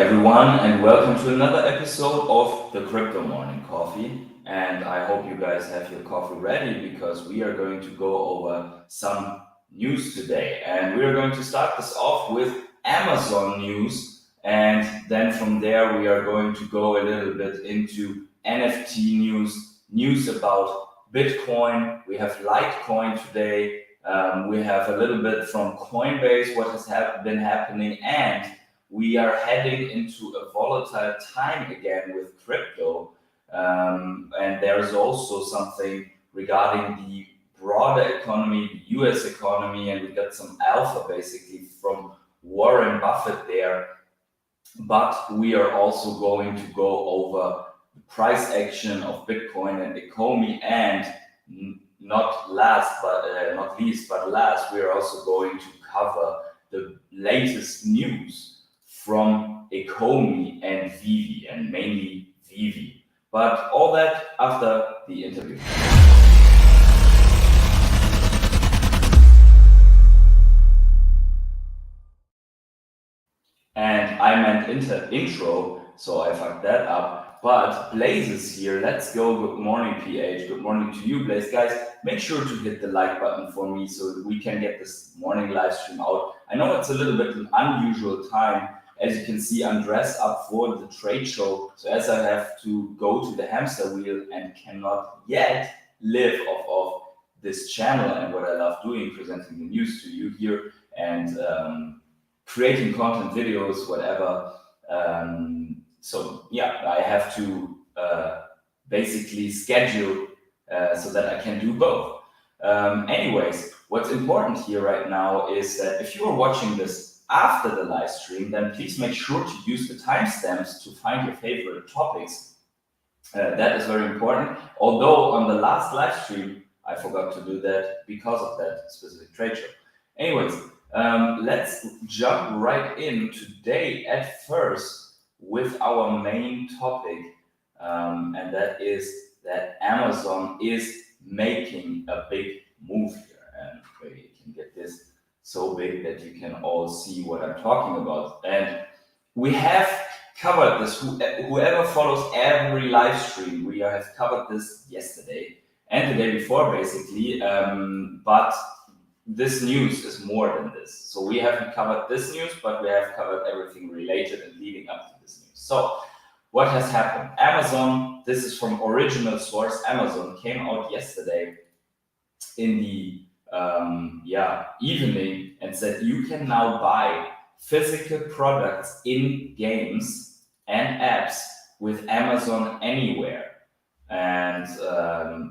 everyone, and welcome to another episode of the Crypto Morning Coffee. And I hope you guys have your coffee ready because we are going to go over some news today. And we are going to start this off with Amazon news, and then from there we are going to go a little bit into NFT news about Bitcoin. We have Litecoin today. We have a little bit from Coinbase, what has been happening, and we are heading into a volatile time again with crypto. And there's also something regarding the broader economy, the US economy, and we got some alpha basically from Warren Buffett there. But we are also going to go over the price action of Bitcoin and Ecomi, and not least, we are also going to cover the latest news from Ecomi and Veve, and mainly Veve. But all that after the interview. And I meant intro, so I fucked that up. But Blaze is here. Let's go. Good morning, PH. Good morning to you, Blaze. Guys, make sure to hit the like button for me so that we can get this morning live stream out. I know it's a little bit an unusual time. As you can see, I'm dressed up for the trade show. So as I have to go to the hamster wheel and cannot yet live off of this channel and what I love doing, presenting the news to you here and creating content videos, whatever. So yeah, I have to basically schedule so that I can do both. Anyways, what's important here right now is that if you are watching this after the live stream, then please make sure to use the timestamps to find your favorite topics. That is very important. Although on the last live stream, I forgot to do that because of that specific trade show. Anyways, let's jump right in today at first with our main topic, and that is that Amazon is making a big move here. And maybe you can get this so big that you can all see what I'm talking about. And we have covered this. Whoever follows every live stream, we have covered this yesterday and the day before, basically. But this news is more than this. So we haven't covered this news, but we have covered everything related and leading up to this news. So what has happened? Amazon, this is from original source, Amazon came out yesterday in the evening and said you can now buy physical products in games and apps with Amazon Anywhere. And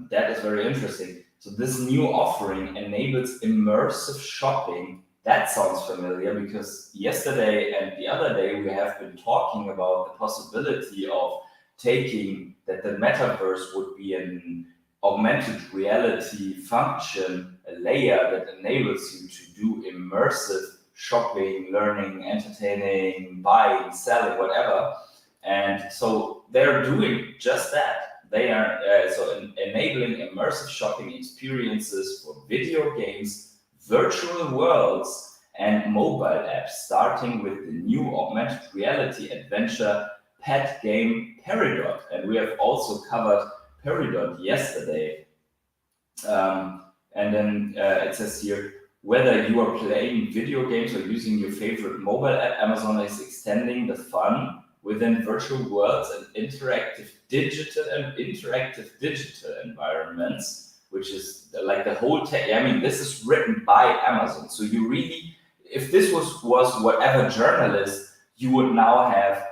that is very interesting. So this new offering enables immersive shopping. That sounds familiar because yesterday and the other day we have been talking about the possibility of taking that the metaverse would be an augmented reality function, a layer that enables you to do immersive shopping, learning, entertaining, buying, selling, whatever. And so they're doing just that. They are enabling immersive shopping experiences for video games, virtual worlds, and mobile apps, starting with the new augmented reality adventure pet game Peridot. And we have also covered Peridot yesterday. And then it says here, whether you are playing video games or using your favorite mobile app, Amazon is extending the fun within virtual worlds and interactive digital environments, which is like the whole tech. I mean, this is written by Amazon. So you really, if this was whatever journalist, you would now have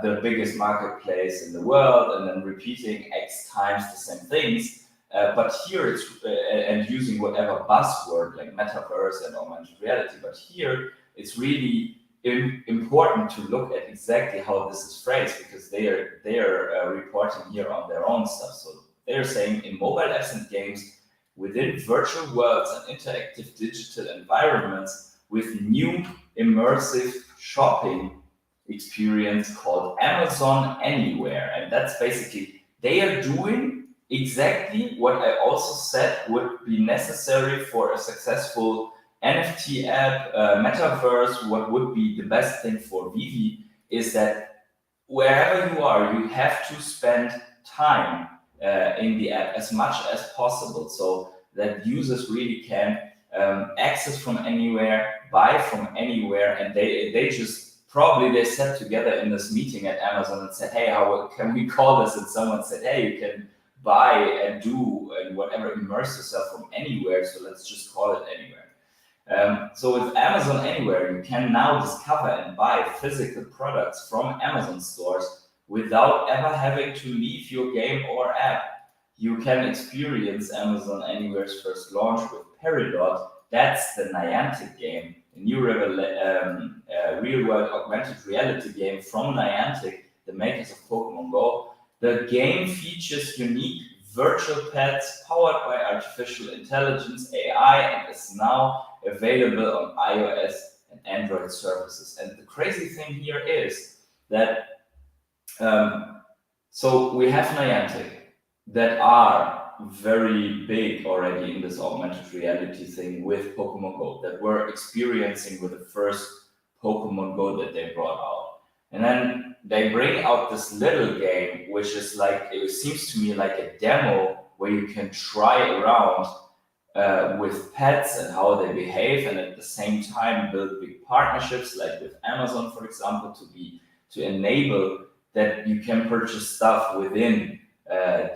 the biggest marketplace in the world and then repeating X times the same things. But here it's, and using whatever buzzword like metaverse and augmented reality, but here it's really important to look at exactly how this is phrased, because they are reporting here on their own stuff. So they're saying in mobile apps and games within virtual worlds and interactive digital environments with new immersive shopping experience called Amazon Anywhere. And that's basically, they are doing exactly what I also said would be necessary for a successful NFT app, metaverse. What would be the best thing for Veve is that wherever you are, you have to spend time in the app as much as possible, so that users really can access from anywhere, buy from anywhere, and they just probably they sat together in this meeting at Amazon and said, hey, how can we call this? And someone said, hey, you can buy and do and whatever, immerse yourself from anywhere, so let's just call it anywhere. So with Amazon Anywhere, you can now discover and buy physical products from Amazon stores without ever having to leave your game or app. You can experience Amazon Anywhere's first launch with Peridot. That's the Niantic game, a new real-world augmented reality game from Niantic, the makers of Pokemon Go. The game features unique virtual pets powered by artificial intelligence, AI, and is now available on iOS and Android services. And the crazy thing here is that so we have Niantic that are very big already in this augmented reality thing with Pokemon Go, that we're experiencing with the first Pokemon Go that they brought out. And then they bring out this little game, which is like, it seems to me like a demo where you can try around with pets and how they behave, and at the same time build big partnerships like with Amazon, for example, to enable that you can purchase stuff within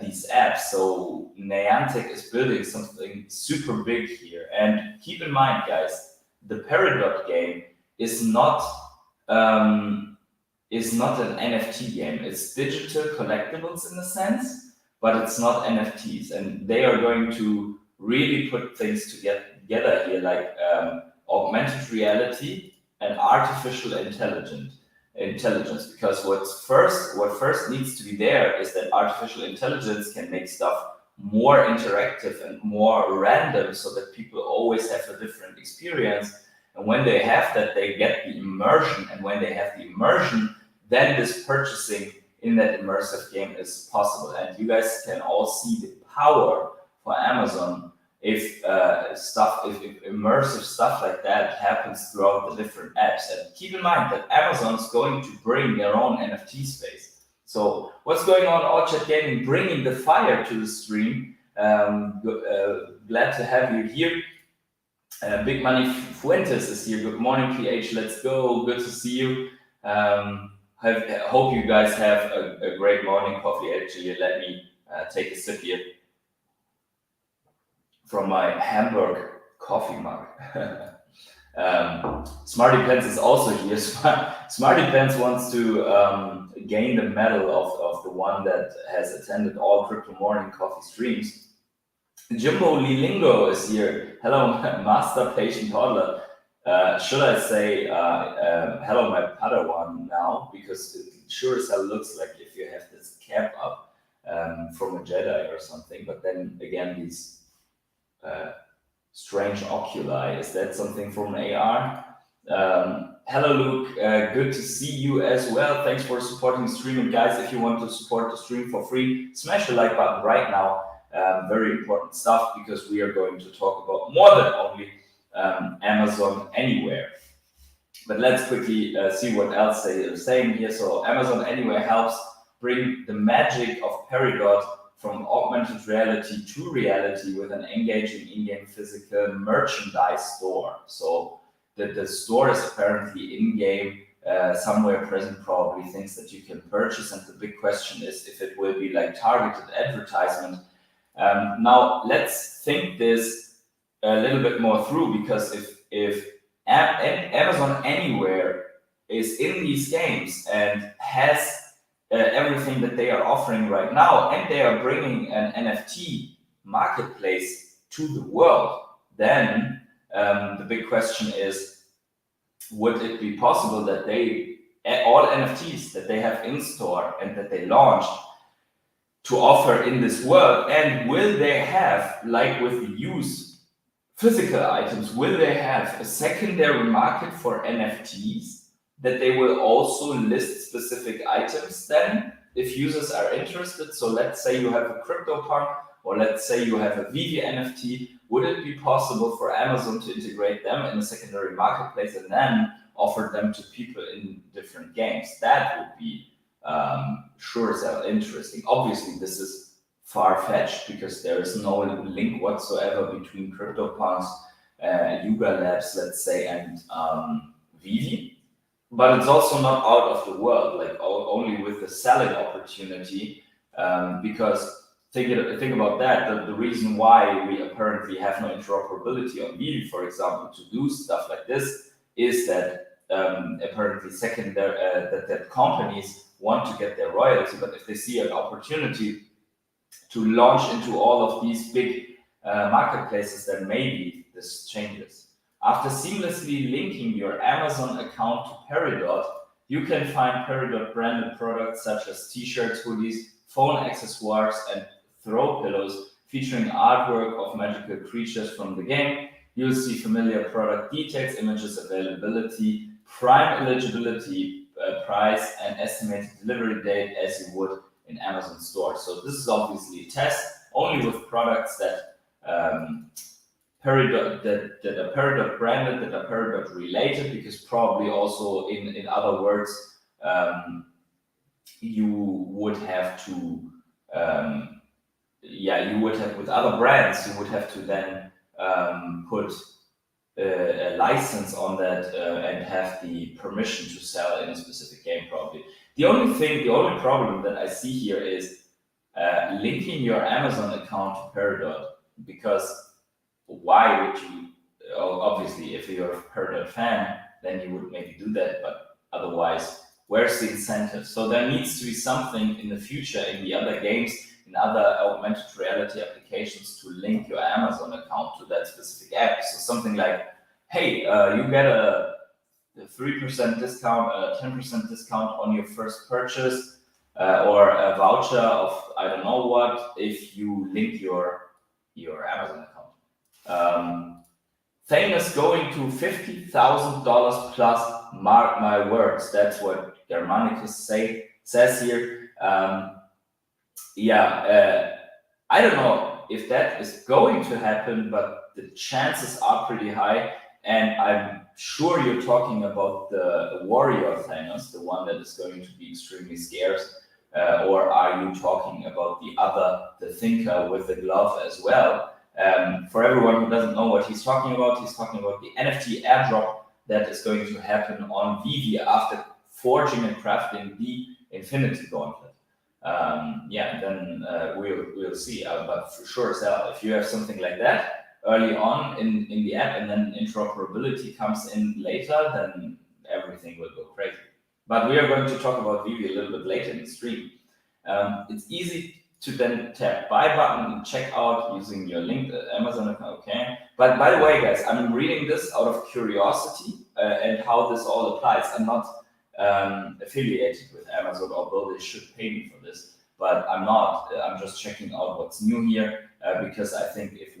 these apps. So Niantic is building something super big here. And keep in mind, guys, the Peridot game is not an NFT game. It's digital collectibles in a sense, but it's not NFTs. And they are going to really put things together here, like augmented reality and artificial intelligence. Because what first needs to be there is that artificial intelligence can make stuff more interactive and more random, so that people always have a different experience. And when they have that, they get the immersion. And when they have the immersion, then this purchasing in that immersive game is possible. And you guys can all see the power for Amazon if immersive stuff like that happens throughout the different apps. And keep in mind that Amazon is going to bring their own NFT space. So what's going on, Orchard Gaming, bringing the fire to the stream. Glad to have you here. Big Money Fuentes is here. Good morning, PH. Let's go. Good to see you. Hope you guys have a great morning coffee. Actually, let me take a sip here from my Hamburg coffee mug. Smarty Pants is also here. Smarty Pants wants to gain the medal of the one that has attended all Crypto Morning Coffee streams. Jimbo Lilingo is here. Hello, Master Patienthodler. Should I say hello, my Padawan now? Because it sure as hell looks like if you have this cap up from a Jedi or something. But then again, these strange oculi, is that something from an AR? Hello, Luke. Good to see you as well. Thanks for supporting the stream. And guys, if you want to support the stream for free, smash the like button right now. Very important stuff, because we are going to talk about more than only Amazon Anywhere. But let's quickly see what else they are saying here. So Amazon Anywhere helps bring the magic of Peridot from augmented reality to reality with an engaging in-game physical merchandise store. So the store is apparently in-game, somewhere present, probably things that you can purchase. And the big question is if it will be like targeted advertisement. Now let's think this a little bit more through, because if Amazon Anywhere is in these games and has everything that they are offering right now, and they are bringing an NFT marketplace to the world, then the big question is, would it be possible that all NFTs that they have in store and that they launched to offer in this world, and will they have, like with the used physical items, will they have a secondary market for NFTs that they will also list specific items then if users are interested? So let's say you have a CryptoPunk, or let's say you have a Veve NFT. Would it be possible for Amazon to integrate them in a secondary marketplace and then offer them to people in different games. That would be sure as hell interesting. Obviously, this is far-fetched because there is no link whatsoever between CryptoPunks, Yuga Labs, let's say, and Veve. But it's also not out of the world, like only with the selling opportunity, because think about that. The reason why we apparently have no interoperability on Veve, for example, to do stuff like this, is that apparently that companies want to get their royalty, but if they see an opportunity to launch into all of these big marketplaces, then maybe this changes. After seamlessly linking your Amazon account to Peridot, you can find Peridot branded products such as t-shirts, hoodies, phone accessories, and throw pillows featuring artwork of magical creatures from the game. You'll see familiar product details, images, availability, prime eligibility, price, and estimated delivery date as you would in Amazon stores. So this is obviously a test only with products that Peridot that are Peridot branded, that are Peridot related, because probably also in other words, you would have to you would have with other brands, you would have to then put a license on that and have the permission to sell in a specific game probably. The only problem that I see here is linking your Amazon account to Peridot, because why would you? Obviously, if you're a Peridot fan, then you would maybe do that, but otherwise, where's the incentive? So there needs to be something in the future in the other games, in other augmented reality applications, to link your Amazon account to that specific app. So something like, hey, you get a 3% discount, a 10% discount on your first purchase, or a voucher of I don't know what, if you link your Amazon account. Famous going to $50,000 plus, mark my words. That's what Germanicus says here. I don't know if that is going to happen, but the chances are pretty high. And I'm sure you're talking about the warrior Thanos, the one that is going to be extremely scarce. Or are you talking about the thinker with the glove as well? For everyone who doesn't know what he's talking about the NFT airdrop that is going to happen on Veve after forging and crafting the Infinity Gauntlet. Then we'll see. But for sure, Sal, if you have something like that early on in the app and then interoperability comes in later, then everything will go crazy. But we are going to talk about Veve a little bit later in the stream. It's easy to then tap buy button and check out using your link Amazon account. Okay. But by the way, guys, I'm reading this out of curiosity and how this all applies. I'm not affiliated with Amazon, although they should pay me for this. But I'm not. I'm just checking out what's new here because I think if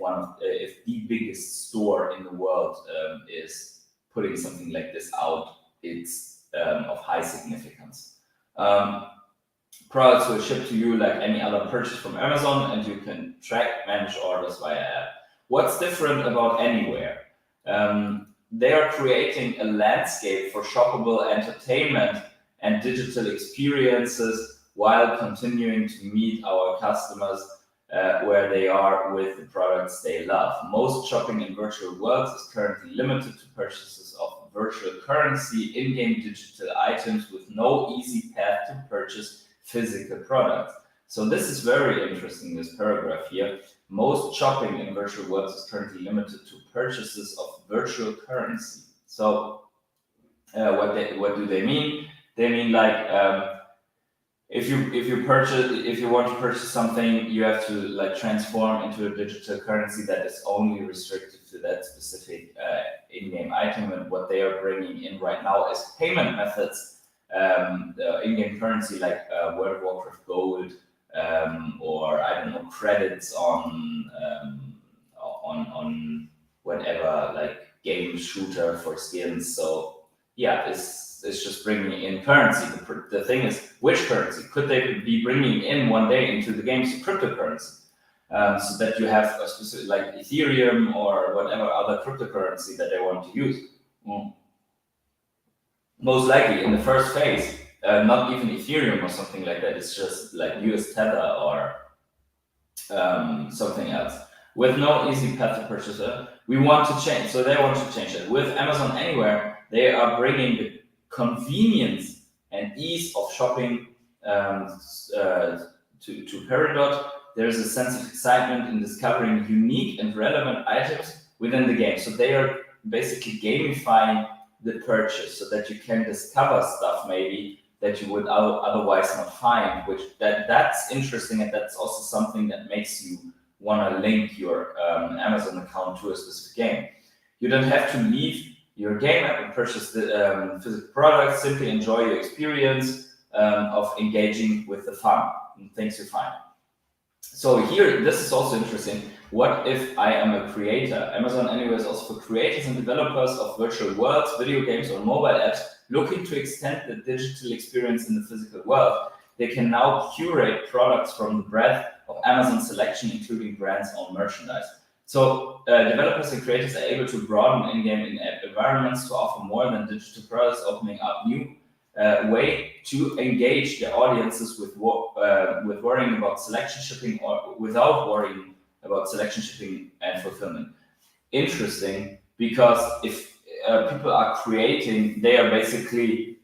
the biggest store in the world is putting something like this out, it's of high significance. Products will ship to you like any other purchase from Amazon, and you can track, manage orders via app. What's different about Anywhere? They are creating a landscape for shoppable entertainment and digital experiences while continuing to meet our customers where they are with the products they love. Most shopping in virtual worlds is currently limited to purchases of virtual currency, in-game digital items with no easy path to purchase physical products. So this is very interesting, this paragraph here. Most shopping in virtual worlds is currently limited to purchases of virtual currency. So what do they mean? They mean like if you want to purchase something, you have to like transform into a digital currency that is only restricted to that specific in-game item. And what they are bringing in right now as payment methods, in-game currency like World of Warcraft Gold, or I don't know, credits on whatever, like game shooter for skins. So yeah, it's just bringing in currency. The thing is, which currency could they be bringing in one day into the game's cryptocurrency, so that you have a specific like Ethereum or whatever other cryptocurrency that they want to use. most likely in the first phase, not even Ethereum or something like that. It's just like US Tether or something else with no easy path to purchaser. We want to change, so they want to change it. With Amazon Anywhere, they are bringing the convenience and ease of shopping to Peridot. There's a sense of excitement in discovering unique and relevant items within the game. So they are basically gamifying the purchase so that you can discover stuff maybe that you would otherwise not find, which that's interesting, and that's also something that makes you want to link your Amazon account to a specific game. You don't have to leave your game app and purchase the physical product. Simply enjoy your experience of engaging with the fun and things you find. So here, this is also interesting. What if I am a creator? Amazon Anywhere is also for creators and developers of virtual worlds, video games, or mobile apps looking to extend the digital experience in the physical world. They can now curate products from the breadth of Amazon selection, including brands' own merchandise. So developers and creators are able to broaden in-game in-app environments to offer more than digital products, opening up new way to engage their audiences with worrying about selection shipping or without worrying about selection shipping and fulfillment. Interesting, because if people are creating, they are basically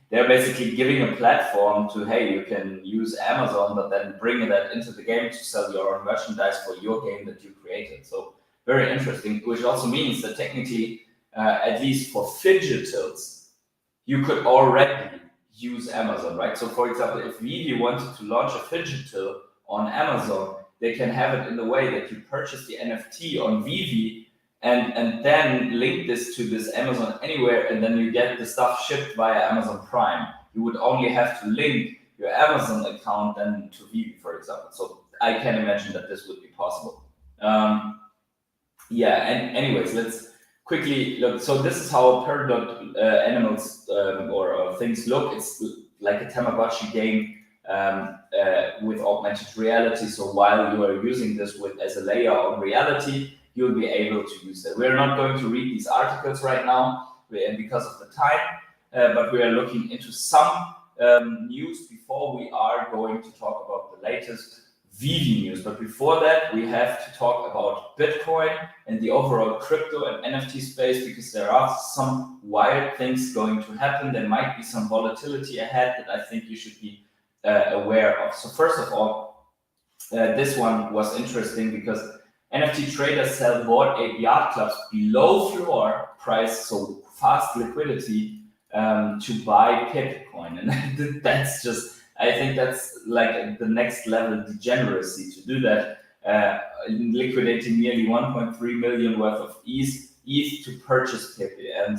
they're basically giving a platform to, hey, you can use Amazon, but then bring that into the game to sell your own merchandise for your game that you created. So very interesting, which also means that technically, at least for fidgetals, you could already use Amazon, right? So for example, if Veve wanted to launch a fidgetal on Amazon, they can have it in the way that you purchase the NFT on Veve and then link this to this Amazon Anywhere, and then you get the stuff shipped via Amazon Prime. You would only have to link your Amazon account then to Veve, for example. So I can imagine that this would be possible. Yeah, and anyways, let's quickly look. So this is how Peridot animals or things look. It's like a Tamagotchi game with augmented reality. So while you are using this as a layer on reality, you'll be able to use that. We're not going to read these articles right now because of the time, but we are looking into some news before we are going to talk about the latest Veve news. But before that, we have to talk about Bitcoin and the overall crypto and NFT space, because there are some wild things going to happen. There might be some volatility ahead that I think you should be aware of. So first of all, this one was interesting because NFT traders sell Bored Ape yacht clubs below floor price, so fast liquidity, to buy Bitcoin. And that's just, I think that's like the next level degeneracy to do that, liquidating nearly 1.3 million worth of ETH to purchase Pippy. And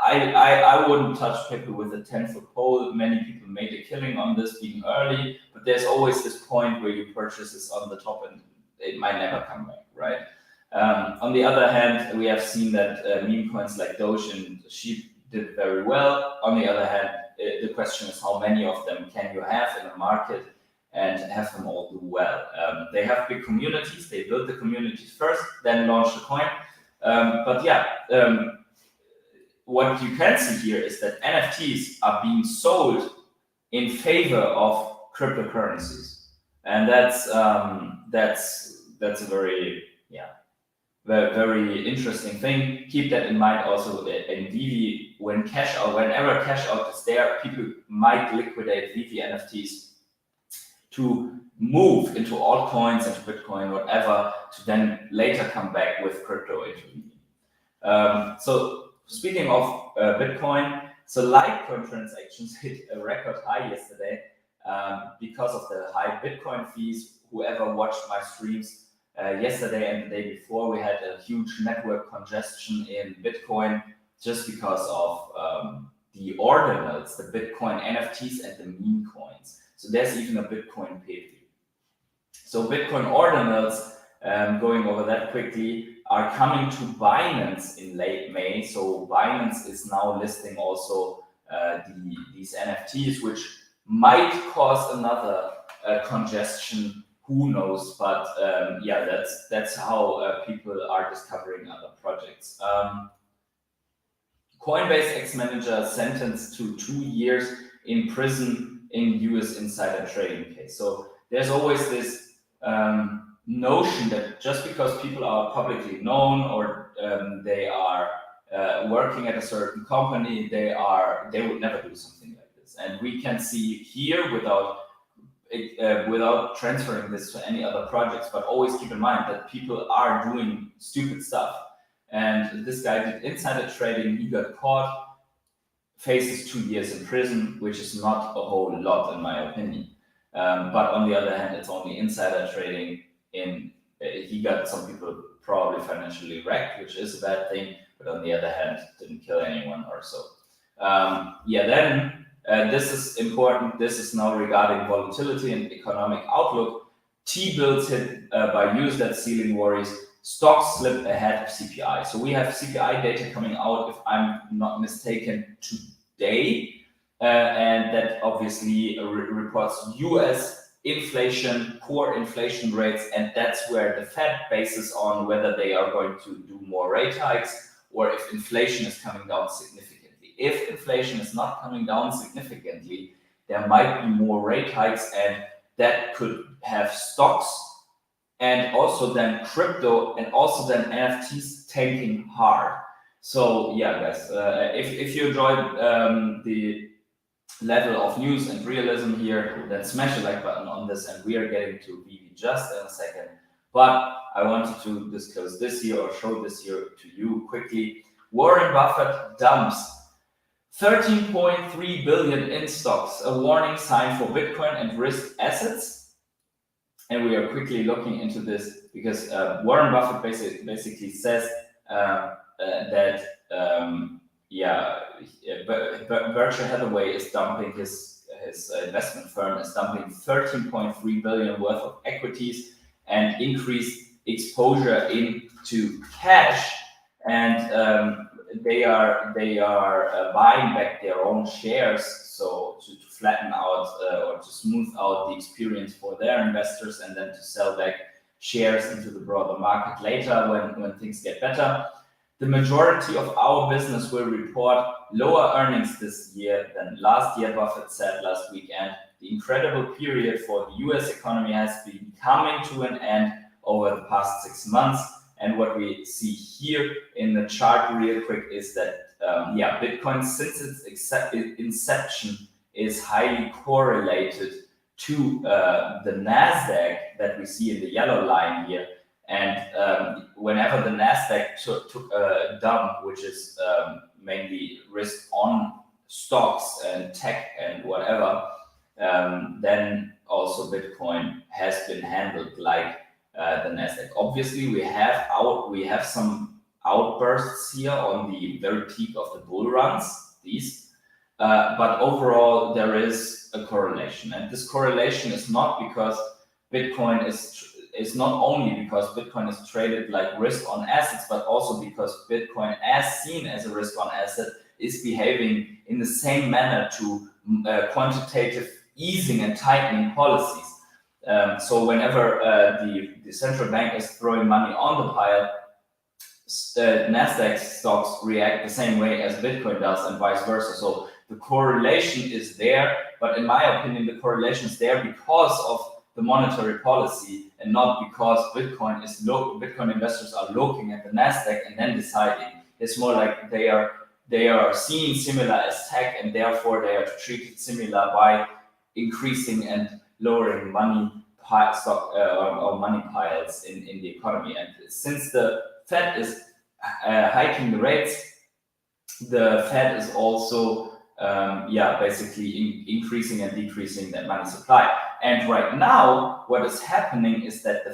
I wouldn't touch Pippy with a 10-foot pole. Many people made a killing on this being early, but there's always this point where you purchase this on the top and it might never come back, right? On the other hand, we have seen that meme coins like Doge and Sheep did very well. On the other hand, the question is how many of them can you have in a market and have them all do well. They have big communities. They build the communities first, then launch the coin. But yeah, what you can see here is that NFTs are being sold in favor of cryptocurrencies, and that's a very very interesting thing. Keep that in mind also in Veve. Whenever cash out is there, people might liquidate Veve NFTs to move into altcoins, into Bitcoin, whatever, to then later come back with crypto into Veve. So speaking of Bitcoin, so Litecoin transactions hit a record high yesterday because of the high Bitcoin fees. Whoever watched my streams yesterday and the day before, we had a huge network congestion in Bitcoin just because of the ordinals, the Bitcoin NFTs and the meme coins. So there's even a Bitcoin Pepe. So Bitcoin ordinals, going over that quickly, are coming to Binance in late May. So Binance is now listing also these NFTs, which might cause another congestion. Who knows? But yeah, that's how people are discovering other projects. Coinbase ex-manager sentenced to 2 years in prison in US insider trading case. So there's always this notion that just because people are publicly known or they are working at a certain company, they would never do something like this. And we can see here without transferring this to any other projects, but always keep in mind that people are doing stupid stuff. And this guy did insider trading, he got caught, faces 2 years in prison, which is not a whole lot in my opinion. But on the other hand, it's only insider trading. He got some people probably financially wrecked, which is a bad thing, but on the other hand, didn't kill anyone or so. This is important. This is now regarding volatility and economic outlook. T-bills hit by US debt ceiling worries. Stocks slip ahead of CPI. So we have CPI data coming out, if I'm not mistaken, today. And that obviously reports US inflation, core inflation rates, and that's where the Fed bases on whether they are going to do more rate hikes or if inflation is coming down significantly. If inflation is not coming down significantly, there might be more rate hikes, and that could have stocks and also then crypto and also then NFTs tanking hard. So yeah, guys, if you enjoyed the level of news and realism here, then smash the like button on this, and we are getting to Veve just in a second. But I wanted to disclose this here or show this here to you quickly. Warren Buffett dumps 13.3 billion in stocks, a warning sign for Bitcoin and risk assets. And we are quickly looking into this because Warren Buffett basically says that Berkshire Hathaway is dumping his investment firm is dumping 13.3 billion worth of equities and increased exposure into cash, and they are buying back their own shares, so to flatten out or to smooth out the experience for their investors, and then to sell back shares into the broader market later when things get better. The majority of our business will report lower earnings this year than last year, Buffett said last weekend. The incredible period for the US economy has been coming to an end over the past 6 months. And what we see here in the chart real quick is that, Bitcoin since its inception is highly correlated to the NASDAQ that we see in the yellow line here. And whenever the NASDAQ took a dump, which is mainly risk on stocks and tech and whatever, then also Bitcoin has been handled like the NASDAQ. Obviously, we have some outbursts here on the very peak of the bull runs, but overall there is a correlation, and this correlation is not because Bitcoin is not only because Bitcoin is traded like risk on assets, but also because Bitcoin, as seen as a risk on asset, is behaving in the same manner to quantitative easing and tightening policies. So whenever the central bank is throwing money on the pile, Nasdaq stocks react the same way as Bitcoin does, and vice versa. So the correlation is there, but in my opinion, the correlation is there because of the monetary policy and not because Bitcoin investors are looking at the Nasdaq and then deciding. It's more like they are seen similar as tech, and therefore they are treated similar by increasing and lowering money piles in the economy. And since the Fed is hiking the rates, the Fed is also basically increasing and decreasing that money supply. And right now, what is happening is that the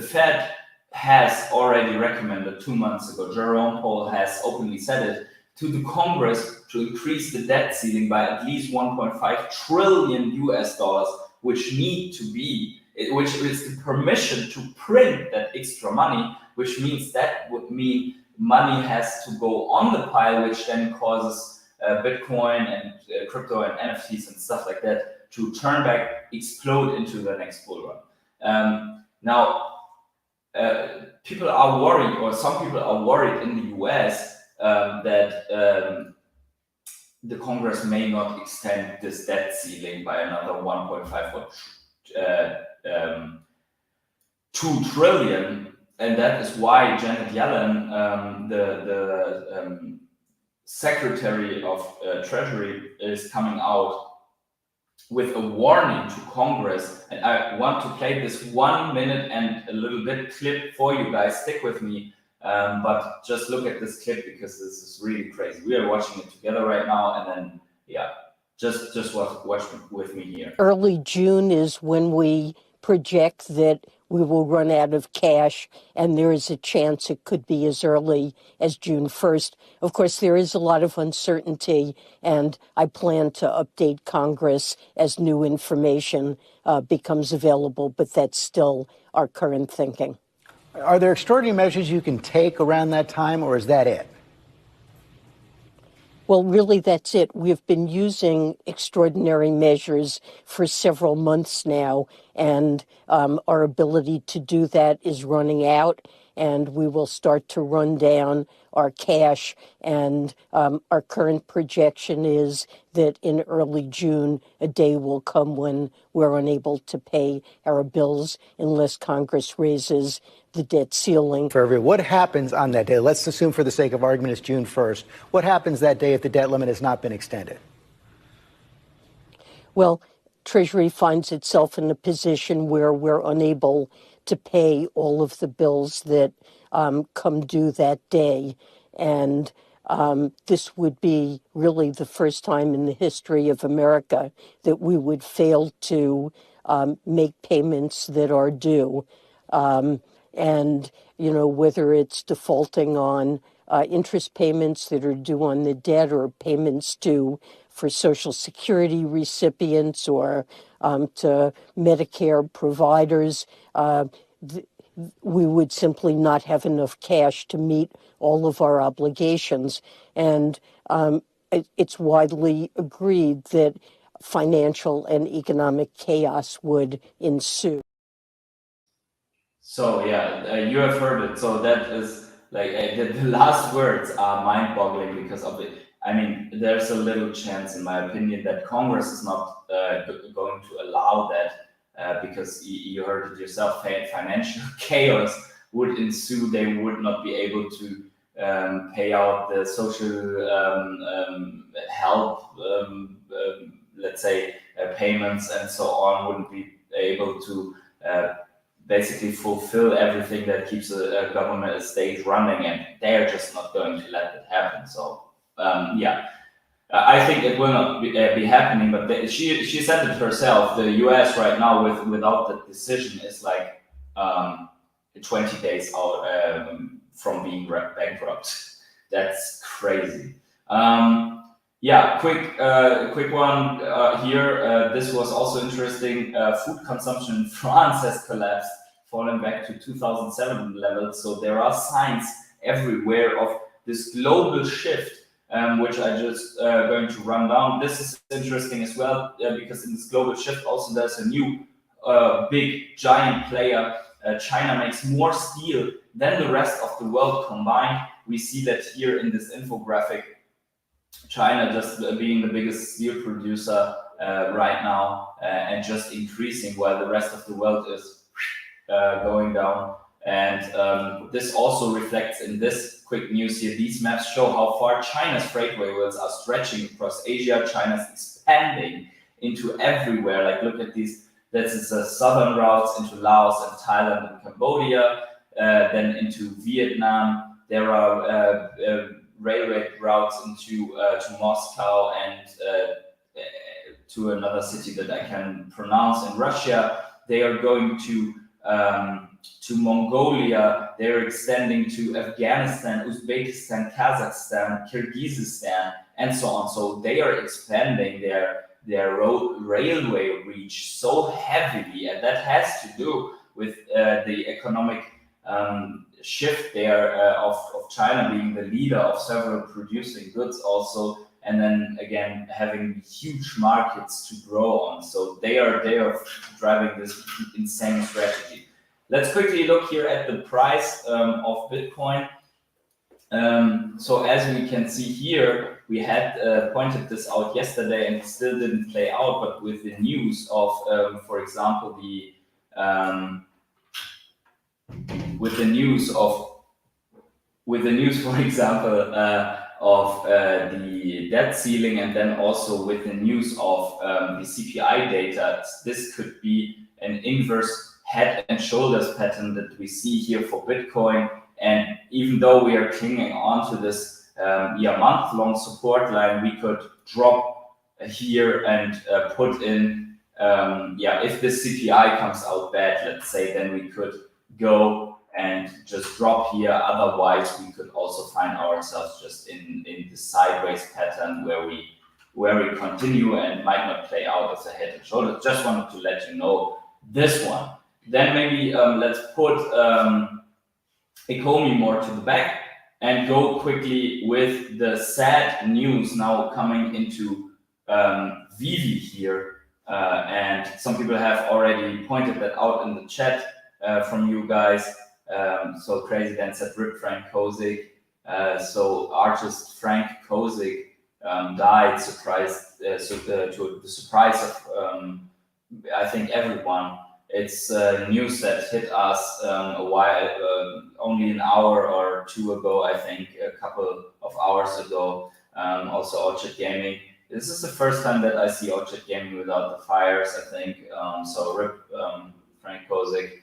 Fed has already recommended 2 months ago, Jerome Powell has openly said it, to the Congress to increase the debt ceiling by at least 1.5 trillion US dollars, which is the permission to print that extra money, which means that would mean money has to go on the pile, which then causes Bitcoin and crypto and NFTs and stuff like that to turn back, explode into the next bull run. Now, people are worried, or some people are worried in the US that the Congress may not extend this debt ceiling by another 1.5 or 2 trillion, and that is why Janet Yellen, the Secretary of Treasury, is coming out with a warning to Congress. And I want to play this 1 minute and a little bit clip for you guys. Stick with me, but just look at this clip because this is really crazy. We are watching it together right now, and then just watch with me here. Early June is when we project that we will run out of cash, and there is a chance it could be as early as June 1st. Of course, there is a lot of uncertainty, and I plan to update Congress as new information becomes available, but that's still our current thinking. Are there extraordinary measures you can take around that time, or is that it? Well, really, that's it. We've been using extraordinary measures for several months now, and our ability to do that is running out, and we will start to run down our cash. And our current projection is that in early June, a day will come when we're unable to pay our bills unless Congress raises the debt ceiling. What happens on that day? Let's assume for the sake of argument it's June 1st. What happens that day if the debt limit has not been extended? Well, Treasury finds itself in a position where we're unable to pay all of the bills that come due that day. And this would be really the first time in the history of America that we would fail to make payments that are due. And, you know, whether it's defaulting on interest payments that are due on the debt or payments due for Social Security recipients or to Medicare providers, we would simply not have enough cash to meet all of our obligations. And it's widely agreed that financial and economic chaos would ensue. So you have heard it. So that is like the last words are mind-boggling because of it. I mean, there's a little chance, in my opinion, that Congress is not going to allow that because you heard it yourself. Financial chaos would ensue. They would not be able to pay out the social help, let's say, payments and so on. Wouldn't be able to basically fulfill everything that keeps a government, a state running, and they're just not going to let it happen. So I think it will not be happening. But she said it herself. The U.S. right now, without the decision, is like 20 days out from being bankrupt. That's crazy. Quick one here. This was also interesting. Food consumption in France has collapsed, falling back to 2007 levels. So there are signs everywhere of this global shift, which I just going to run down. This is interesting as well because in this global shift also there's a new big giant player. China makes more steel than the rest of the world combined. We see that here in this infographic. China just being the biggest steel producer right now and just increasing while the rest of the world is going down. And this also reflects in this quick news here. These maps show how far China's freight railways are stretching across Asia. China's expanding into everywhere. Like, look at these. This is the southern routes into Laos and Thailand and Cambodia, then into Vietnam. There are railway routes into to Moscow and to another city that I can pronounce in Russia. They are going to Mongolia. They're extending to Afghanistan, Uzbekistan, Kazakhstan, Kyrgyzstan, and so on. So they are expanding their railway reach so heavily, and that has to do with the economic shift there of China being the leader of several producing goods also, and then again having huge markets to grow on. So they are driving this insane strategy. Let's quickly look here at the price of Bitcoin. So as we can see here, we had pointed this out yesterday and it still didn't play out, but with the news of, for example, for example, of the debt ceiling, and then also with the news of the CPI data, this could be an inverse head and shoulders pattern that we see here for Bitcoin. And even though we are clinging on to this month-long support line, we could drop here and put in, if the CPI comes out bad, let's say, then we could go and just drop here. Otherwise, we could also find ourselves just in the sideways pattern where we continue and might not play out as a head and shoulder. Just wanted to let you know this one. Then maybe let's put Ecomi more to the back and go quickly with the sad news now coming into Veve here. And some people have already pointed that out in the chat from you guys. So Crazy Dan said, "Rip Frank Kozik." So artist Frank Kozik died, to the surprise of I think everyone. It's news that hit us a while, only an hour or two ago, I think, a couple of hours ago. Also, Orchard Gaming. This is the first time that I see Orchard Gaming without the fires, I think. So rip Frank Kozik.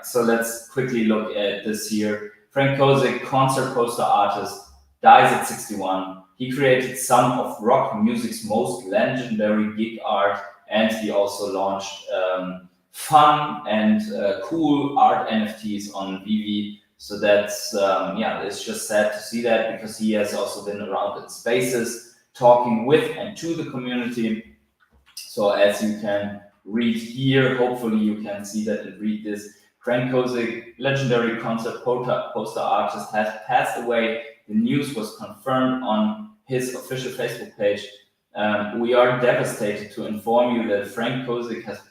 So let's quickly look at this here. Frank Kozik, concert poster artist, dies at 61. He created some of rock music's most legendary gig art, and he also launched fun and cool art NFTs on Veve. So that's, it's just sad to see that, because he has also been around in spaces talking with and to the community. So as you can read here, hopefully you can see that and read this. Frank Kozik, legendary concert poster artist, has passed away. The news was confirmed on his official Facebook page. We are devastated to inform you that Frank Kozik has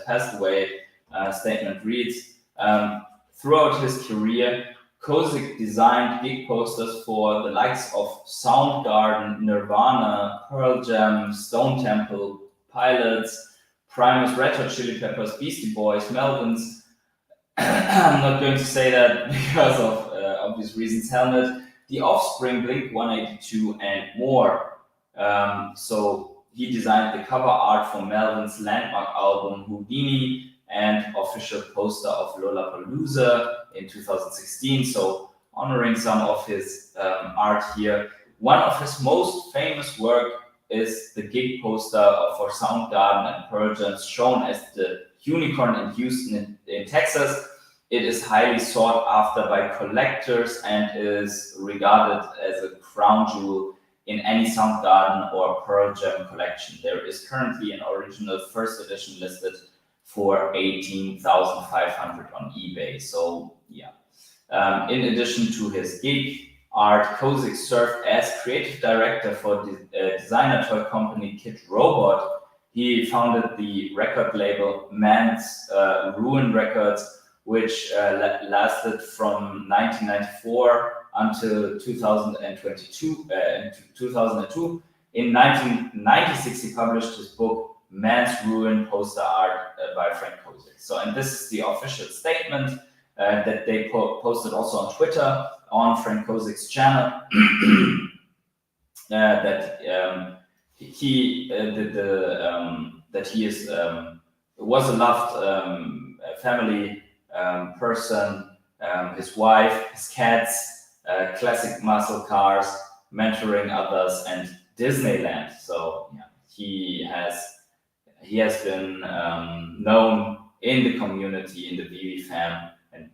passed away. Statement reads, throughout his career, Kozik designed gig posters for the likes of Soundgarden, Nirvana, Pearl Jam, Stone Temple Pilots, Primus, Red Hot Chili Peppers, Beastie Boys, Melvins. I'm not going to say that because of obvious reasons. Helmet, The Offspring, Blink-182, and more. So he designed the cover art for Melvin's landmark album Houdini and official poster of Lollapalooza in 2016. So honoring some of his art here. One of his most famous work is the gig poster for Soundgarden and Pearl Jam, shown as the Unicorn in Houston in Texas. It is highly sought after by collectors and is regarded as a crown jewel in any Soundgarden or Pearl Jam collection. There is currently an original first edition listed for $18,500 on eBay. So yeah. In addition to his gig art, Kozik served as creative director for the designer toy company Kid Robot. He founded the record label Man's Ruin Records, which lasted from 1994 until 2002. In 1996, he published his book Man's Ruin, poster art by Frank Kozik. So, and this is the official statement that they posted also on Twitter on Frank Kozik's channel. That he is was a loved family person. His wife, his cats, classic muscle cars, mentoring others, and Disneyland. So yeah, he has been known in the community, in the Veve fam, and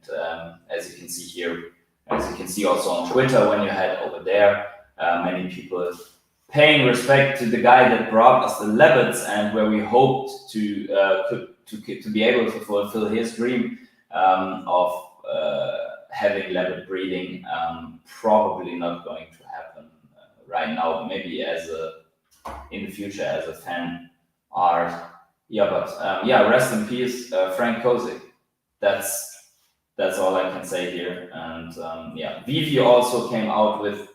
as you can see here, as you can see also on Twitter when you head over there, many people paying respect to the guy that brought us the Lebbets, and where we hoped to be able to fulfill his dream of having Lebbet breeding. Probably not going to happen right now, maybe in the future as a fan art. Yeah, but rest in peace, Frank Kozik. that's all I can say here. And yeah, Veve also came out with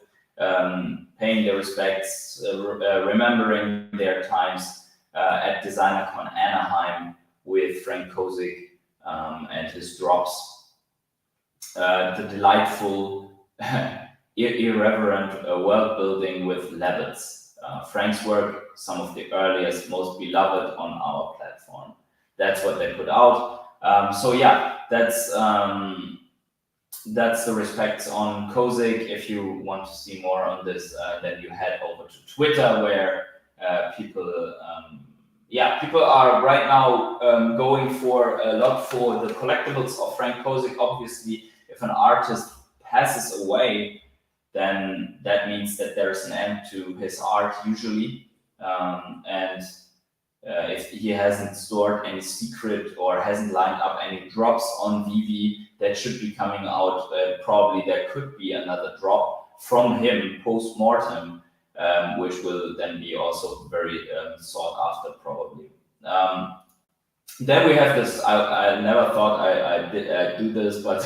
paying their respects, remembering their times at DesignerCon Anaheim with Frank Kozik and his drops. The delightful, irreverent world building with Levitts. Frank's work, some of the earliest, most beloved on our platform. That's what they put out. So yeah, that's the respects on Kozik. If you want to see more on this, then you head over to Twitter, where people are right now going for a lot for the collectibles of Frank Kozik. Obviously, if an artist passes away, then that means that there's an end to his art usually, and if he hasn't stored any secret or hasn't lined up any drops on Veve that should be coming out, probably there could be another drop from him post-mortem, which will then be also very sought after probably. Then we have this, I never thought I'd do this, but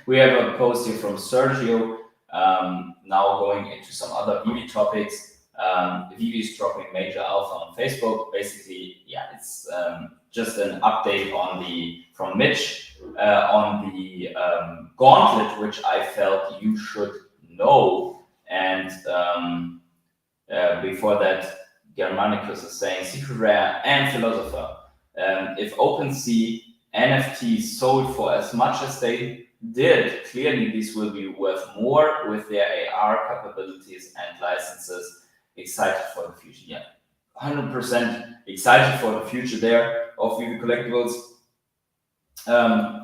we have a post here from Sergio, now going into some other Veve topics. Veve is dropping major alpha on Facebook. Basically, yeah, it's just an update from Mitch on the gauntlet, which I felt you should know. And before that, Germanicus is saying secret rare and philosopher. If OpenSea NFTs sold for as much as they did, clearly these will be worth more with their AR capabilities and licenses. Excited for the future. Yeah, 100% excited for the future there of Veve Collectibles.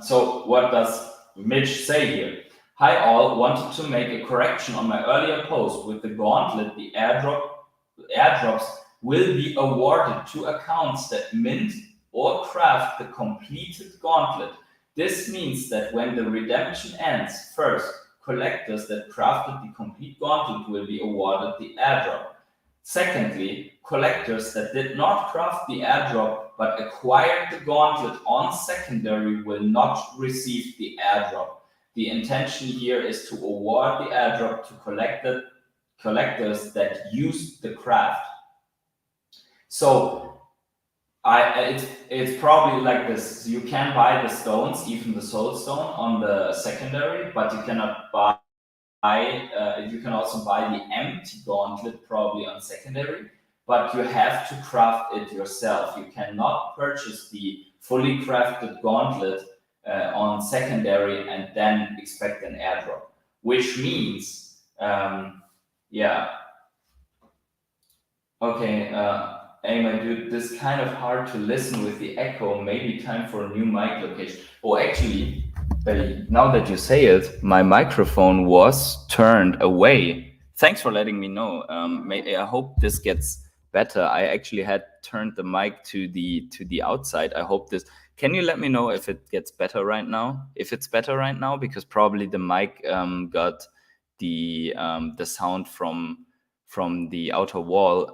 So what does Mitch say here? Hi all, wanted to make a correction on my earlier post with the gauntlet. The airdrops will be awarded to accounts that mint or craft the completed gauntlet. This means that when the redemption ends, first, collectors that crafted the complete gauntlet will be awarded the airdrop. Secondly, collectors that did not craft the airdrop but acquired the gauntlet on secondary will not receive the airdrop. The intention here is to award the airdrop to collectors that used the craft. So it's probably like this. You can buy the stones, even the soul stone, on the secondary, but you cannot buy. You can also buy the empty gauntlet probably on secondary, but you have to craft it yourself. You cannot purchase the fully crafted gauntlet on secondary and then expect an airdrop, which means, yeah. Okay, Ayman, dude, this is kind of hard to listen with the echo. Maybe time for a new mic location. Oh, actually, now that you say it, my microphone was turned away. Thanks for letting me know. I hope this gets better. I actually had turned the mic to the outside. I hope this. Can you let me know if it gets better right now? If it's better right now, because probably the mic got the sound from the outer wall.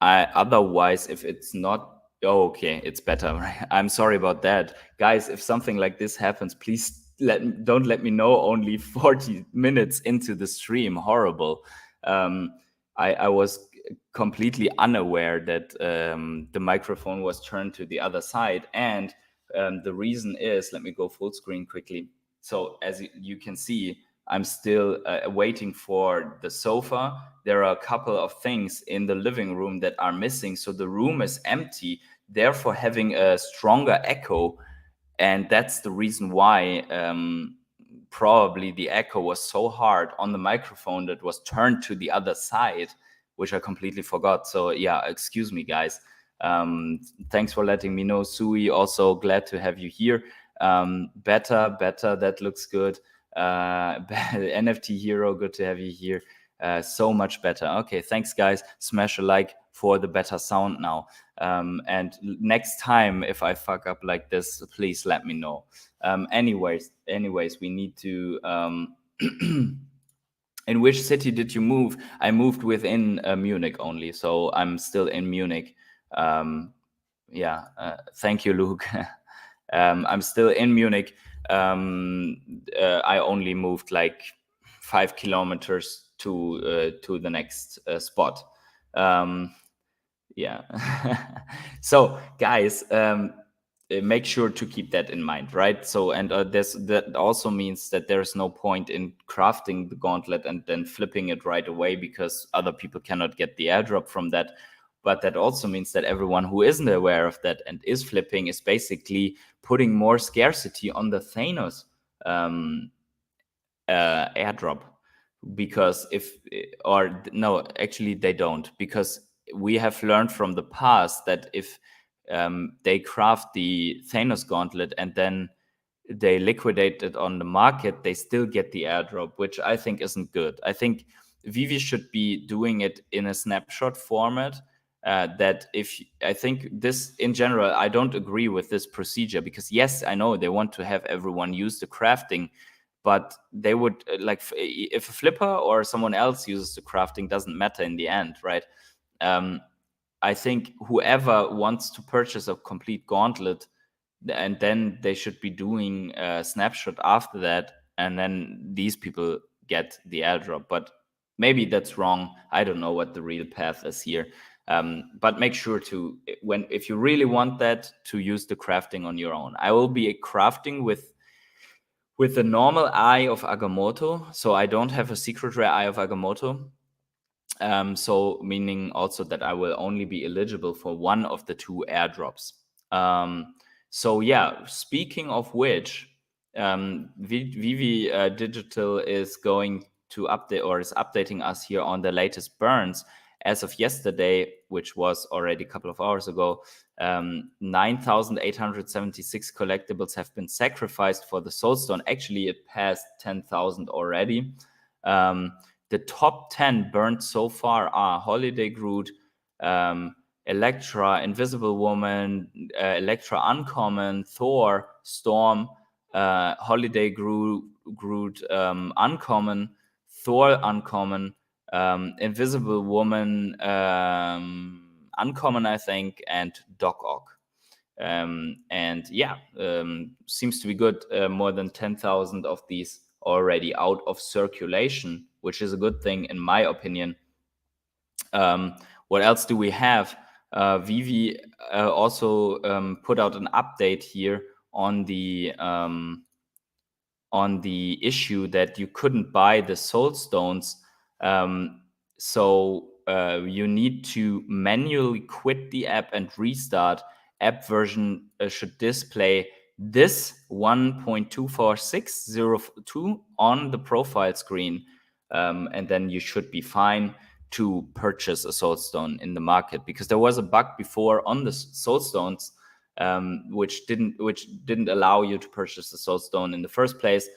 Otherwise, if it's not. Oh, okay, it's better. Right? I'm sorry about that. Guys, if something like this happens, please don't let me know only 40 minutes into the stream. Horrible. I was completely unaware that the microphone was turned to the other side. And the reason is, let me go full screen quickly. So as you can see, I'm still waiting for the sofa. There are a couple of things in the living room that are missing. So the room is empty, therefore having a stronger echo. And that's the reason why probably the echo was so hard on the microphone that was turned to the other side, which I completely forgot. So yeah, excuse me, guys. Thanks for letting me know. Sui, also glad to have you here. Better, that looks good. NFT Hero, good to have you here. So much better. Okay, thanks guys. Smash a like for the better sound now. And next time, if I fuck up like this, please let me know. Anyways, we need to. In which city did you move? I moved within Munich only, so I'm still in Munich. Yeah, thank you, Luke. I'm still in Munich. I only moved like 5 kilometers to the next spot. Yeah. So guys, make sure to keep that in mind, right? So, and that also means that there's no point in crafting the gauntlet and then flipping it right away because other people cannot get the airdrop from that. But that also means that everyone who isn't aware of that and is flipping is basically putting more scarcity on the Thanos airdrop. Because no, actually they don't, because we have learned from the past that if they craft the Thanos gauntlet and then they liquidate it on the market, they still get the airdrop, which I think isn't good. I think Veve should be doing it in a snapshot format. That if I think this in general, I don't agree with this procedure because yes, I know they want to have everyone use the crafting, but they would like if a flipper or someone else uses the crafting doesn't matter in the end, right? I think whoever wants to purchase a complete gauntlet, and then they should be doing a snapshot after that, and then these people get the airdrop. But maybe that's wrong. I don't know what the real path is here. But make sure to, if you really want that, to use the crafting on your own. I will be crafting with the normal Eye of Agamotto, so I don't have a secret rare Eye of Agamotto. So meaning also that I will only be eligible for one of the 2 airdrops. So yeah, speaking of which, Veve Digital is going to update, or is updating us here on the latest burns. As of yesterday, which was already a couple of hours ago, 9,876 collectibles have been sacrificed for the Soulstone. Actually, it passed 10,000 already. The top 10 burned so far are Holiday Groot, Elektra, Invisible Woman, Elektra Uncommon, Thor, Storm, Holiday Groot, Uncommon, Thor Uncommon, Invisible Woman, Uncommon, I think, and Doc Ock. And yeah, seems to be good. More than 10,000 of these already out of circulation, which is a good thing in my opinion. What else do we have? Veve also put out an update here on the issue that you couldn't buy the soul stones. So you need to manually quit the app and restart. App version should display this 1.24602 on the profile screen, and then you should be fine to purchase a soulstone in the market, because there was a bug before on the soulstones, which didn't allow you to purchase the soulstone in the first place.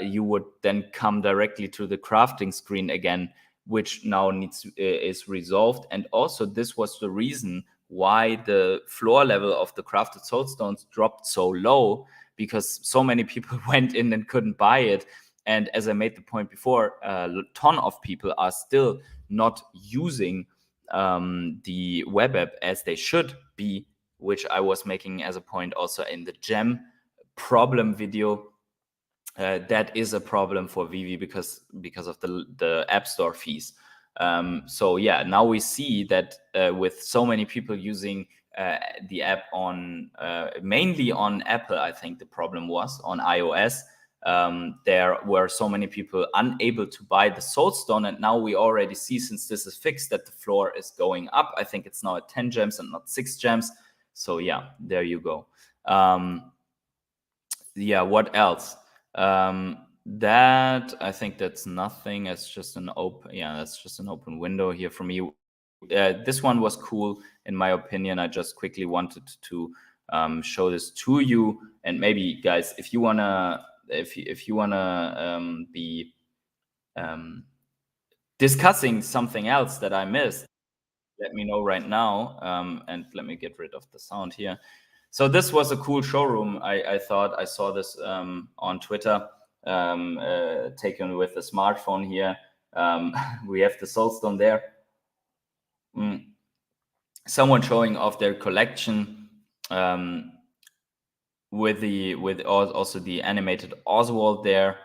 You would then come directly to the crafting screen again, which now is resolved. And also this was the reason why the floor level of the crafted soulstones dropped so low, because so many people went in and couldn't buy it. And as I made the point before, a ton of people are still not using the web app as they should be, which I was making as a point also in the gem problem video. That is a problem for Veve because of the App Store fees. So yeah, now we see that with so many people using the app on mainly on Apple, I think the problem was on iOS. There were so many people unable to buy the Soulstone, and now we already see, since this is fixed, that the floor is going up. I think it's now at 10 gems and not 6 gems. So yeah, there you go. Yeah, what else? That, I think that's nothing. It's just an open, yeah, that's just an open window here for me. This one was cool in my opinion. I just quickly wanted to show this to you, and maybe guys, if you wanna be discussing something else that I missed, let me know right now. And let me get rid of the sound here. So this was a cool showroom. I thought I saw this on Twitter, taken with a smartphone here. We have the Soulstone there. Someone showing off their collection also the animated Oswald there.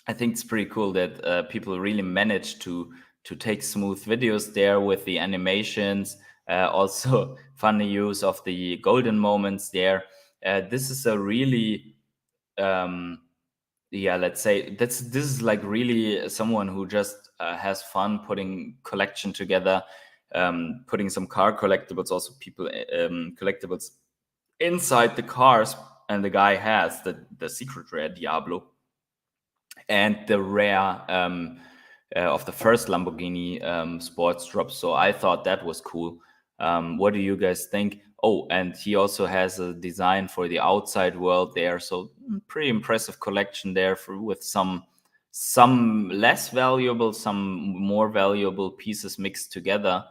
I think it's pretty cool that people really managed to take smooth videos there with the animations. Also, funny use of the golden moments there. This is a really, yeah, let's say this is like really someone who just has fun putting collection together, putting some car collectibles, also people collectibles inside the cars, and the guy has the secret rare Diablo and the rare of the first Lamborghini sports drop. So I thought that was cool. What do you guys think? Oh, and he also has a design for the outside world there. So pretty impressive collection there with some less valuable, some more valuable pieces mixed together.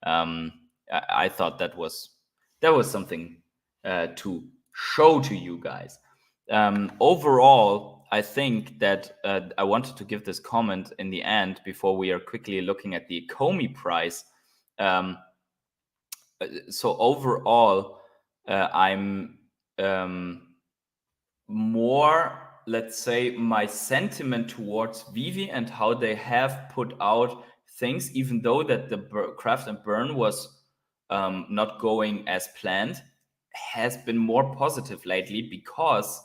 I thought that was something to show to you guys. Overall, I think that I wanted to give this comment in the end before we are quickly looking at the Ecomi price. So overall, I'm more, let's say, my sentiment towards Veve and how they have put out things, even though that the craft and burn was not going as planned, has been more positive lately because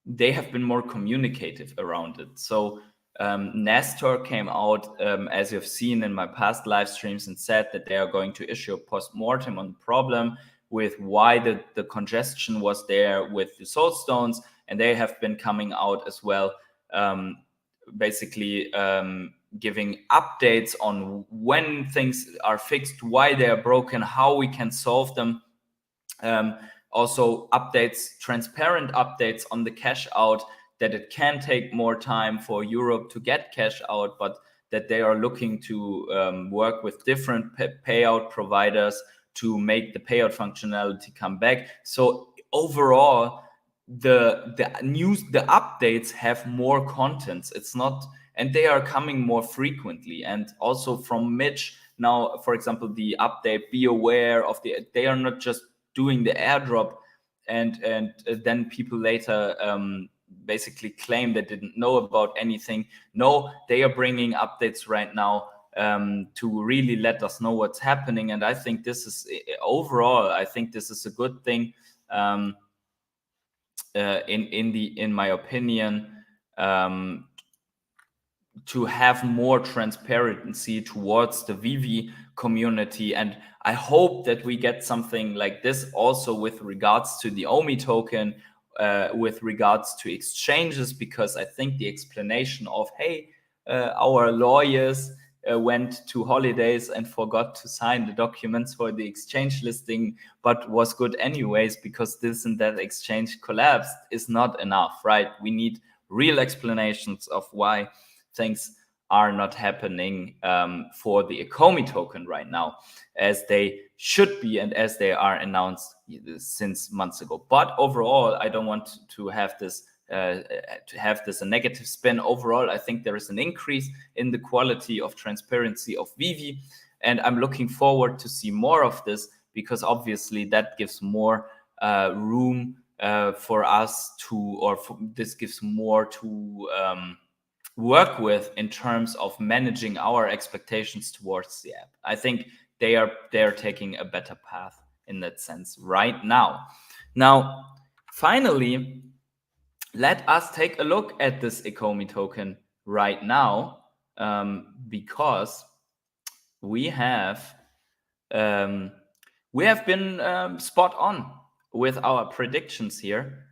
they have been more communicative around it. So Nestor came out, as you've seen in my past live streams, and said that they are going to issue a post-mortem on the problem with why the congestion was there with the soul stones, and they have been coming out as well, basically giving updates on when things are fixed, why they are broken, how we can solve them. Also updates, transparent updates on the cash out, that it can take more time for Europe to get cash out, but that they are looking to work with different payout providers to make the payout functionality come back. So overall, the news, the updates have more contents. It's not, and they are coming more frequently. And also from Mitch now, for example, the update, be aware of they are not just doing the airdrop and then people later basically claim they didn't know about anything. No, they are bringing updates right now to really let us know what's happening. And I think this is overall, I think this is a good thing. In my opinion, to have more transparency towards the Veve community. And I hope that we get something like this also with regards to the OMI token, with regards to exchanges, because I think the explanation of, hey, our lawyers went to holidays and forgot to sign the documents for the exchange listing, but was good anyways because this and that exchange collapsed, is not enough, right? We need real explanations of why things are not happening for the Ecomi token right now, as they should be and as they are announced since months ago. But overall, I don't want to have this a negative spin. Overall, I think there is an increase in the quality of transparency of Veve, and I'm looking forward to see more of this, because obviously that gives more room for us to, or this gives more to work with in terms of managing our expectations towards the app. I think they're taking a better path in that sense right now. Now, finally, let us take a look at this Ecomi token right now, because we have been spot on with our predictions here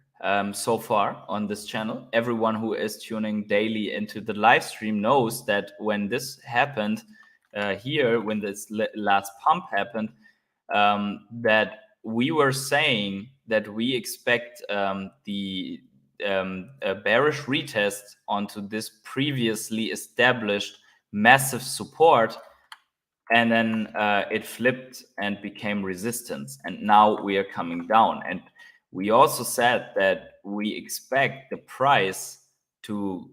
so far on this channel. Everyone who is tuning daily into the live stream knows that when this happened here, when this last pump happened, that we were saying that we expect a bearish retest onto this previously established massive support, and then it flipped and became resistance, and now we are coming down. And we also said that we expect the price to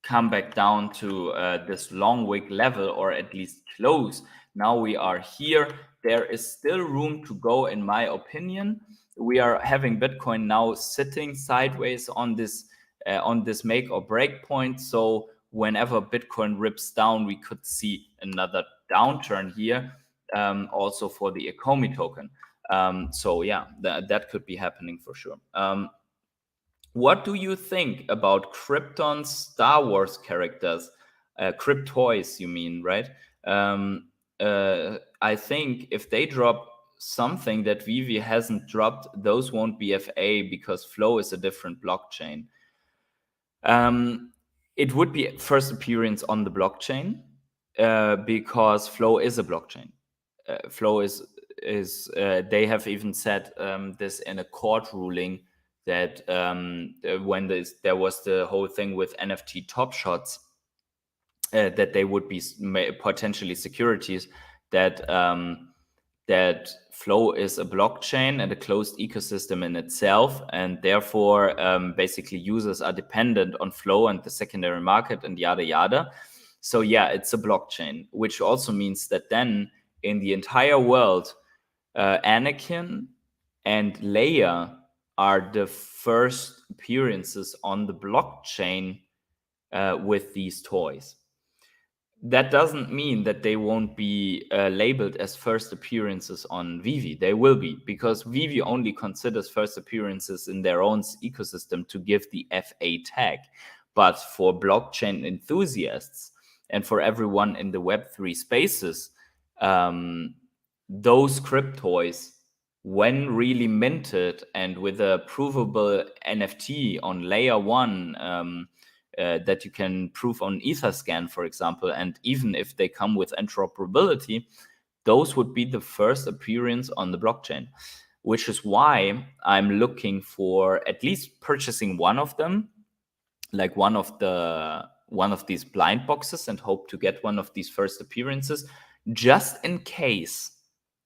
come back down to this long wick level, or at least close Now we are here. There is still room to go, in my opinion. We are having Bitcoin now sitting sideways on this make or break point. So whenever Bitcoin rips down, we could see another downturn here, also for the Ecomi token. So yeah, that could be happening for sure. What do you think about Krypton's Star Wars characters? Cryptoys, you mean, right? I think if they drop something that Veve hasn't dropped, those won't be FA because Flow is a different blockchain. It would be first appearance on the blockchain because Flow is a blockchain. Flow is they have even said this in a court ruling that when there was the whole thing with NFT Top Shots, that they would be potentially securities, that that Flow is a blockchain and a closed ecosystem in itself, and therefore basically users are dependent on Flow and the secondary market and yada yada. So yeah, it's a blockchain, which also means that then in the entire world, Anakin and Leia are the first appearances on the blockchain with these toys. That doesn't mean that they won't be labeled as first appearances on Veve. They will be, because Veve only considers first appearances in their own ecosystem to give the FA tag. But for blockchain enthusiasts and for everyone in the Web3 spaces, those cryptoys, when really minted and with a provable NFT on layer 1, that you can prove on Etherscan, for example, and even if they come with interoperability, those would be the first appearance on the blockchain, which is why I'm looking for at least purchasing one of them, like one of these blind boxes, and hope to get one of these first appearances, just in case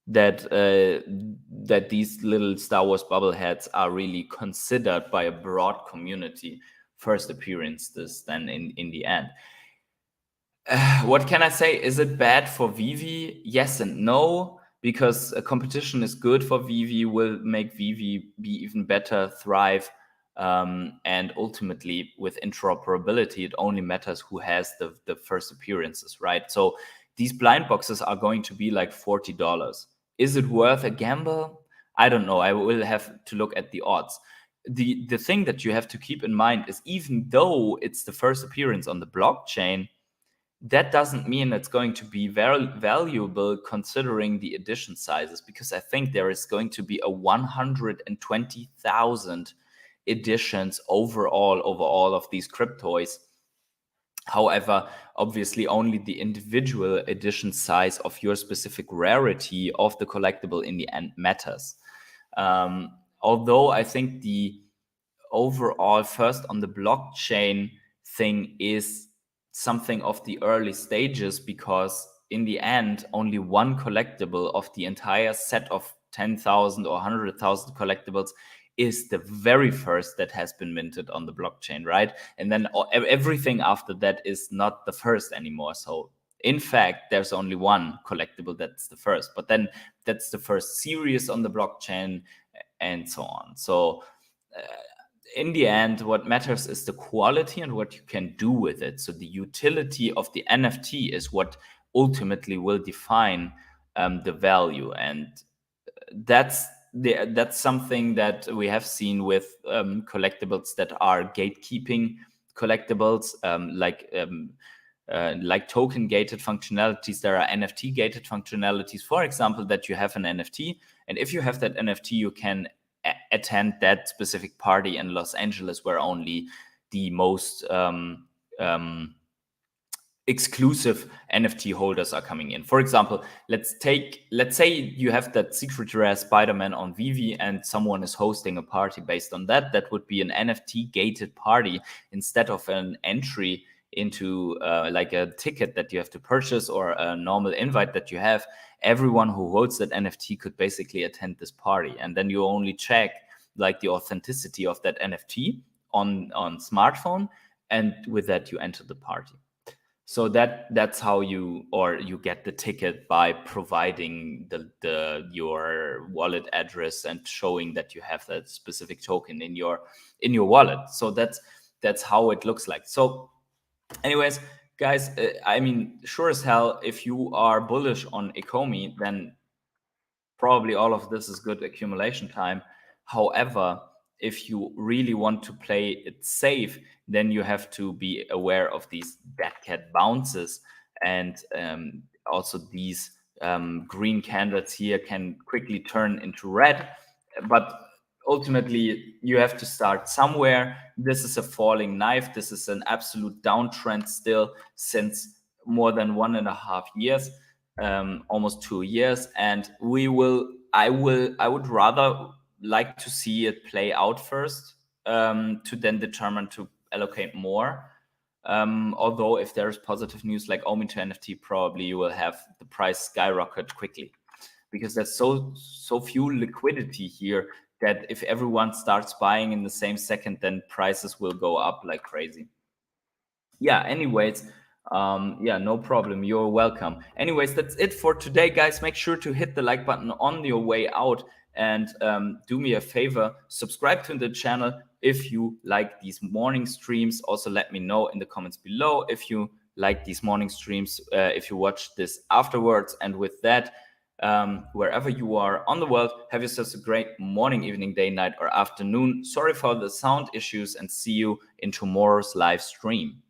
that that these little Star Wars bubbleheads are really considered by a broad community first appearances then in the end. What can I say? Is it bad for Veve? Yes and no, because a competition is good for Veve, will make Veve be even better, thrive. And ultimately, with interoperability, it only matters who has the first appearances, right? So these blind boxes are going to be like $40. Is it worth a gamble? I don't know. I will have to look at the odds. The thing that you have to keep in mind is, even though it's the first appearance on the blockchain, that doesn't mean it's going to be very valuable considering the edition sizes, because I think there is going to be a 120,000 editions overall over all of these cryptoys. However, obviously only the individual edition size of your specific rarity of the collectible in the end matters. Although I think the overall first on the blockchain thing is something of the early stages, because in the end, only one collectible of the entire set of 10,000 or 100,000 collectibles is the very first that has been minted on the blockchain, right? And then everything after that is not the first anymore. So in fact, there's only one collectible that's the first, but then that's the first series on the blockchain and so on. So in the end, what matters is the quality and what you can do with it. So the utility of the NFT is what ultimately will define the value. And that's something that we have seen with collectibles that are gatekeeping collectibles, like token gated functionalities. There are NFT gated functionalities, for example, that you have an NFT, and if you have that NFT, you can attend that specific party in Los Angeles where only the most exclusive NFT holders are coming in. For example, let's say you have that secret rare Spider-Man on Veve and someone is hosting a party based on that. That would be an NFT gated party instead of an entry into like a ticket that you have to purchase or a normal invite that you have. Everyone who holds that NFT could basically attend this party, and then you only check like the authenticity of that NFT on smartphone, and with that you enter the party. So that's how you get the ticket, by providing your wallet address and showing that you have that specific token in your wallet. So that's how it looks like. So anyways, guys, I mean, sure as hell, if you are bullish on Ecomi, then probably all of this is good accumulation time. However, if you really want to play it safe, then you have to be aware of these dead cat bounces, and also these green candles here can quickly turn into red. But ultimately, you have to start somewhere. This is a falling knife. This is an absolute downtrend still since more than 1.5 years. Almost 2 years, and I would rather like to see it play out first, to then determine to allocate more. Although if there is positive news like Omito NFT, probably you will have the price skyrocket quickly, because there's so few liquidity here that if everyone starts buying in the same second, then prices will go up like crazy. Yeah, anyways, yeah, no problem, you're welcome. Anyways, that's it for today, guys. Make sure to hit the like button on your way out, and do me a favor, subscribe to the channel if you like these morning streams. Also let me know in the comments below if you like these morning streams, if you watch this afterwards. And with that, wherever you are on the world, have yourselves a great morning, evening, day, night, or afternoon. Sorry for the sound issues, and see you in tomorrow's live stream.